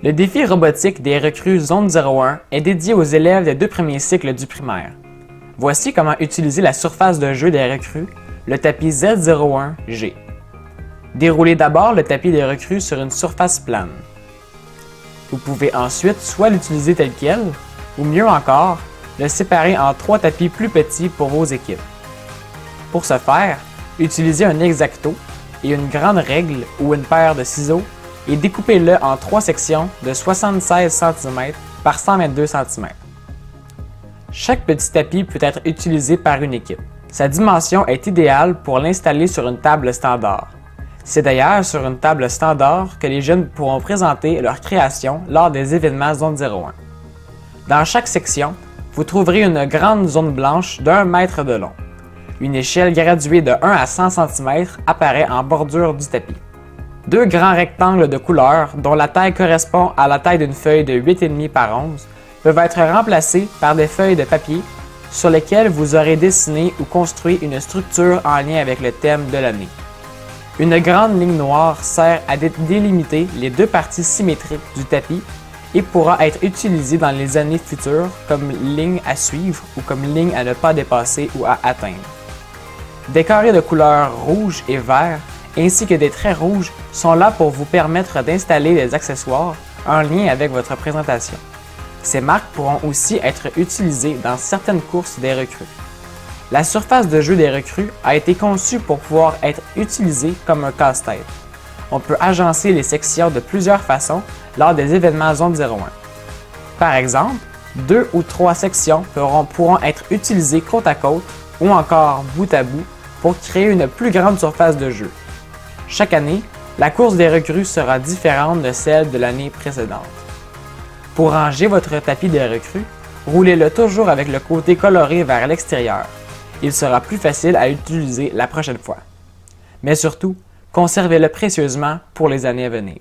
Le défi robotique des recrues Zone 01 est dédié aux élèves des 2 premiers cycles du primaire. Voici comment utiliser la surface de jeu des recrues, le tapis Z01G. Déroulez d'abord le tapis des recrues sur une surface plane. Vous pouvez ensuite soit l'utiliser tel quel, ou mieux encore, le séparer en 3 tapis plus petits pour vos équipes. Pour ce faire, utilisez un X-Acto et une grande règle ou une paire de ciseaux et découpez-le en 3 sections de 76 cm par 122 cm. Chaque petit tapis peut être utilisé par une équipe. Sa dimension est idéale pour l'installer sur une table standard. C'est d'ailleurs sur une table standard que les jeunes pourront présenter leur création lors des événements Zone 01. Dans chaque section, vous trouverez une grande zone blanche d'1 mètre de long. Une échelle graduée de 1 à 100 cm apparaît en bordure du tapis. 2 grands rectangles de couleur, dont la taille correspond à la taille d'une feuille de 8,5 par 11, peuvent être remplacés par des feuilles de papier sur lesquelles vous aurez dessiné ou construit une structure en lien avec le thème de l'année. Une grande ligne noire sert à délimiter les 2 parties symétriques du tapis et pourra être utilisée dans les années futures comme ligne à suivre ou comme ligne à ne pas dépasser ou à atteindre. Des carrés de couleur rouge et vert ainsi que des traits rouges sont là pour vous permettre d'installer des accessoires en lien avec votre présentation. Ces marques pourront aussi être utilisées dans certaines courses des recrues. La surface de jeu des recrues a été conçue pour pouvoir être utilisée comme un casse-tête. On peut agencer les sections de plusieurs façons lors des événements Zone 01. Par exemple, 2 ou 3 sections pourront être utilisées côte à côte ou encore bout à bout pour créer une plus grande surface de jeu. Chaque année, la course des recrues sera différente de celle de l'année précédente. Pour ranger votre tapis des recrues, roulez-le toujours avec le côté coloré vers l'extérieur. Il sera plus facile à utiliser la prochaine fois. Mais surtout, conservez-le précieusement pour les années à venir.